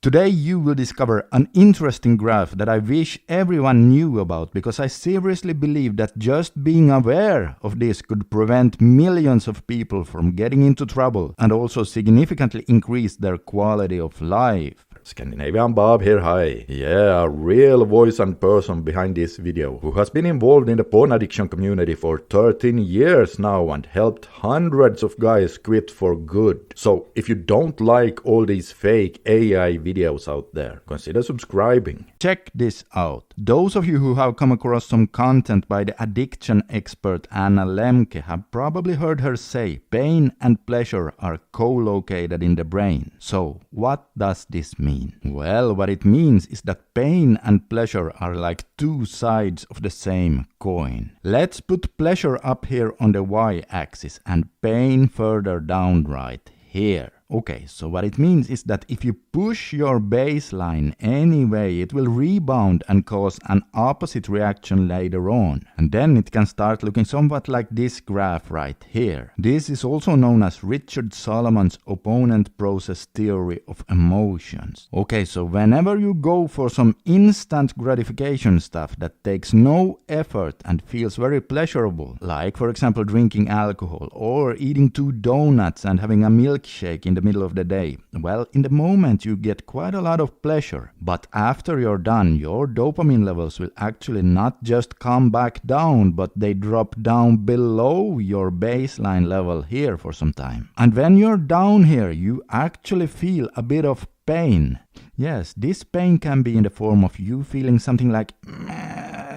Today you will discover an interesting graph that I wish everyone knew about, because I seriously believe that just being aware of this could prevent millions of people from getting into trouble and also significantly increase their quality of life. Scandinavian Bob here, hi. Yeah, a real voice and person behind this video, who has been involved in the porn addiction community for 13 years now and helped hundreds of guys quit for good. So if you don't like all these fake AI videos out there, consider subscribing. Check this out. Those of you who have come across some content by the addiction expert Anna Lemke have probably heard her say pain and pleasure are co-located in the brain. So what does this mean? Well, what it means is that pain and pleasure are like two sides of the same coin. Let's put pleasure up here on the y-axis and pain further down right here. Okay, so what it means is that if you push your baseline anyway, it will rebound and cause an opposite reaction later on. And then it can start looking somewhat like this graph right here. This is also known as Richard Solomon's opponent process theory of emotions. Okay, so whenever you go for some instant gratification stuff that takes no effort and feels very pleasurable, like for example drinking alcohol or eating 2 donuts and having a milkshake in the middle of the day. Well, in the moment you get quite a lot of pleasure, but after you're done, your dopamine levels will actually not just come back down, but they drop down below your baseline level here for some time. And when you're down here, you actually feel a bit of pain. Yes, this pain can be in the form of you feeling something like,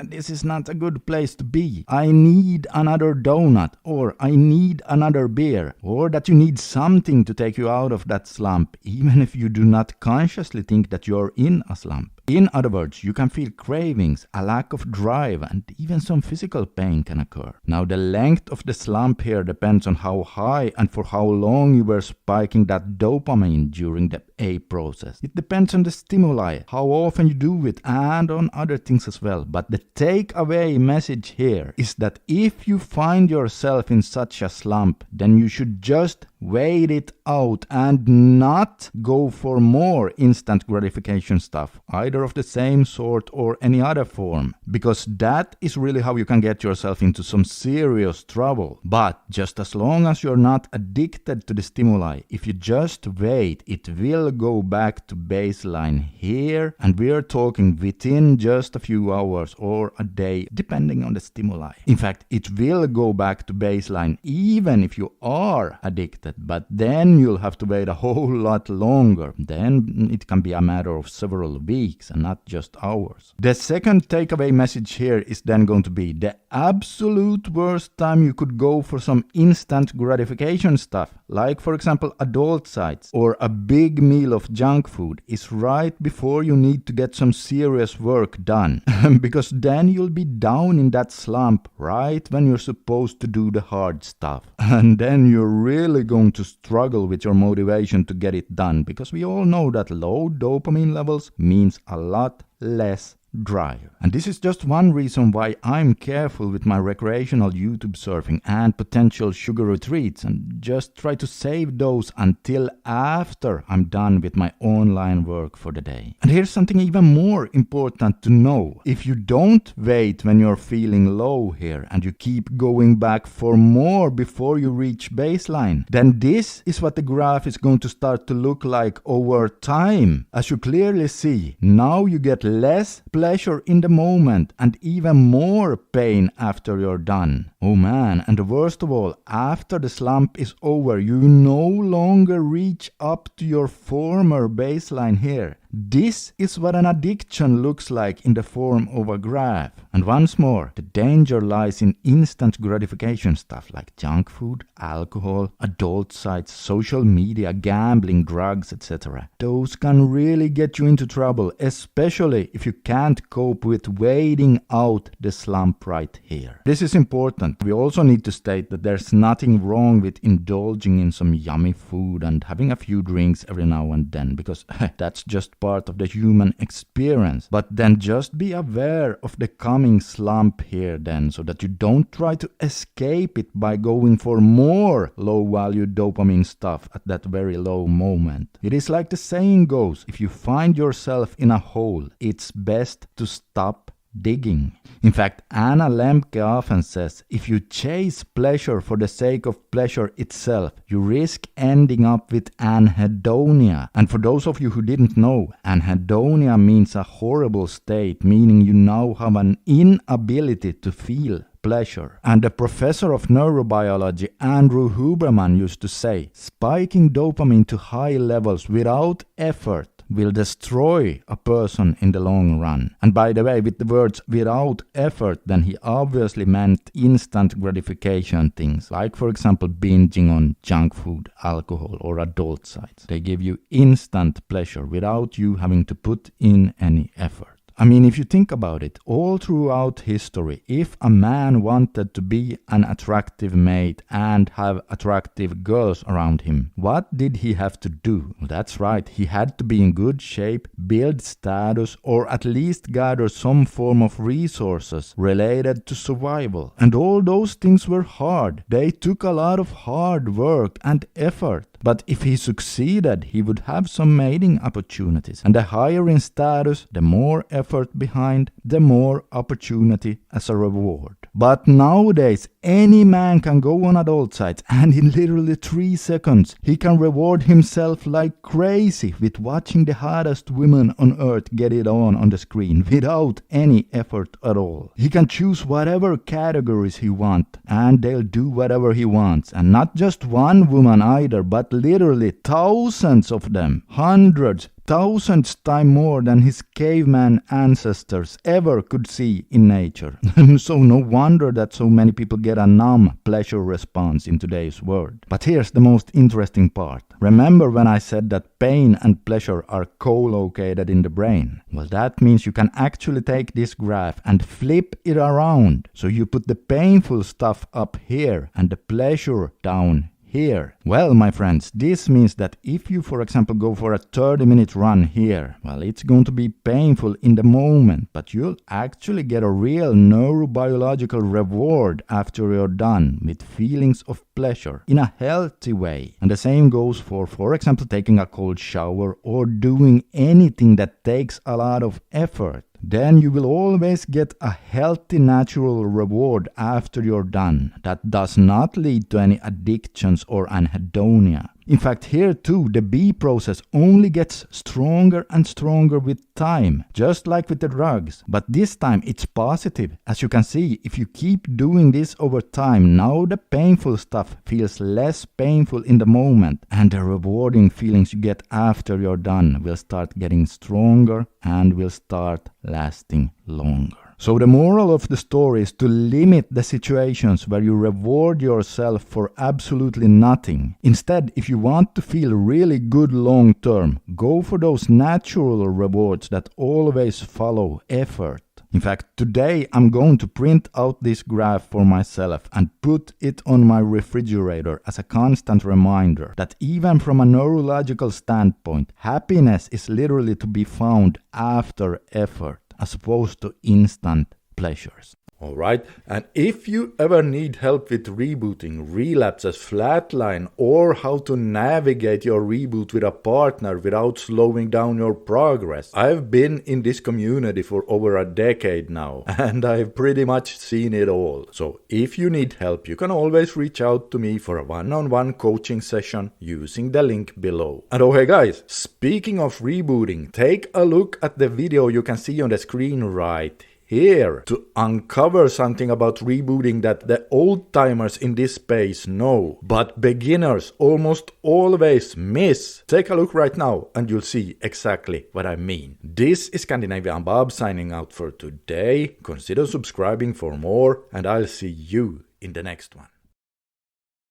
this is not a good place to be. I need another donut, or I need another beer, or that you need something to take you out of that slump, even if you do not consciously think that you're in a slump. In other words, you can feel cravings, a lack of drive, and even some physical pain can occur. Now, the length of the slump here depends on how high and for how long you were spiking that dopamine during the A process. It depends on the stimuli, how often you do it, and on other things as well. But the takeaway message here is that if you find yourself in such a slump, then you should just wait it out and not go for more instant gratification stuff, either of the same sort or any other form, because that is really how you can get yourself into some serious trouble. But just as long as you're not addicted to the stimuli, if you just wait, it will go back to baseline here, and we're talking within just a few hours or a day, depending on the stimuli. In fact, it will go back to baseline even if you are addicted, but then you'll have to wait a whole lot longer. Then it can be a matter of several weeks and not just hours. The second takeaway message here is then going to be the absolute worst time you could go for some instant gratification stuff, like for example adult sites or a big meal of junk food, is right before you need to get some serious work done. Because then you'll be down in that slump right when you're supposed to do the hard stuff. And then you're really going to struggle with your motivation to get it done, because we all know that low dopamine levels means a lot less drive. And this is just one reason why I'm careful with my recreational YouTube surfing and potential sugar retreats, and just try to save those until after I'm done with my online work for the day. And here's something even more important to know. If you don't wait when you're feeling low here and you keep going back for more before you reach baseline, then this is what the graph is going to start to look like over time. As you clearly see, now you get less pleasure in the moment and even more pain after you're done. Oh man, and the worst of all, after the slump is over, you no longer reach up to your former baseline here. This is what an addiction looks like in the form of a graph. And once more, the danger lies in instant gratification stuff like junk food, alcohol, adult sites, social media, gambling, drugs, etc. Those can really get you into trouble, especially if you can't cope with waiting out the slump right here. This is important. We also need to state that there's nothing wrong with indulging in some yummy food and having a few drinks every now and then, because that's just part of the human experience. But then just be aware of the coming slump here then, so that you don't try to escape it by going for more low-value dopamine stuff at that very low moment. It is like the saying goes, if you find yourself in a hole, it's best to stop digging. In fact, Anna Lemke often says, if you chase pleasure for the sake of pleasure itself, you risk ending up with anhedonia. And for those of you who didn't know, anhedonia means a horrible state, meaning you now have an inability to feel pleasure. And the professor of neurobiology, Andrew Huberman, used to say, spiking dopamine to high levels without effort will destroy a person in the long run. And by the way, with the words without effort, then he obviously meant instant gratification things, like for example binging on junk food, alcohol, or adult sites. They give you instant pleasure without you having to put in any effort. I mean, if you think about it, all throughout history, if a man wanted to be an attractive mate and have attractive girls around him, what did he have to do? Well, that's right, he had to be in good shape, build status, or at least gather some form of resources related to survival. And all those things were hard. They took a lot of hard work and effort. But if he succeeded, he would have some mating opportunities. And the higher in status, the more effort behind, the more opportunity as a reward. But nowadays, any man can go on adult sites and in literally 3 seconds, he can reward himself like crazy with watching the hottest women on earth get it on the screen without any effort at all. He can choose whatever categories he wants and they'll do whatever he wants. And not just one woman either, but literally thousands of them, hundreds, thousands times more than his caveman ancestors ever could see in nature. So no wonder that so many people get a numb pleasure response in today's world. But here's the most interesting part. Remember when I said that pain and pleasure are co-located in the brain? Well, that means you can actually take this graph and flip it around. So you put the painful stuff up here and the pleasure down here. Well, my friends, this means that if you, for example, go for a 30-minute run here, well, it's going to be painful in the moment, but you'll actually get a real neurobiological reward after you're done with feelings of pleasure in a healthy way. And the same goes for example, taking a cold shower or doing anything that takes a lot of effort. Then you will always get a healthy natural reward after you're done that does not lead to any addictions or anhedonia. In fact, here too, the B process only gets stronger and stronger with time, just like with the drugs. But this time it's positive. As you can see, if you keep doing this over time, now the painful stuff feels less painful in the moment, and the rewarding feelings you get after you're done will start getting stronger and will start lasting longer. So the moral of the story is to limit the situations where you reward yourself for absolutely nothing. Instead, if you want to feel really good long term, go for those natural rewards that always follow effort. In fact, today I'm going to print out this graph for myself and put it on my refrigerator as a constant reminder that even from a neurological standpoint, happiness is literally to be found after effort, as opposed to instant pleasures. Alright, and if you ever need help with rebooting, relapses, flatline, or how to navigate your reboot with a partner without slowing down your progress, I've been in this community for over a decade now, and I've pretty much seen it all. So if you need help, you can always reach out to me for a one-on-one coaching session using the link below. And oh hey guys, speaking of rebooting, take a look at the video you can see on the screen right here to uncover something about rebooting that the old-timers in this space know, but beginners almost always miss. Take a look right now and you'll see exactly what I mean. This is Scandinavian Bob signing out for today. Consider subscribing for more and I'll see you in the next one.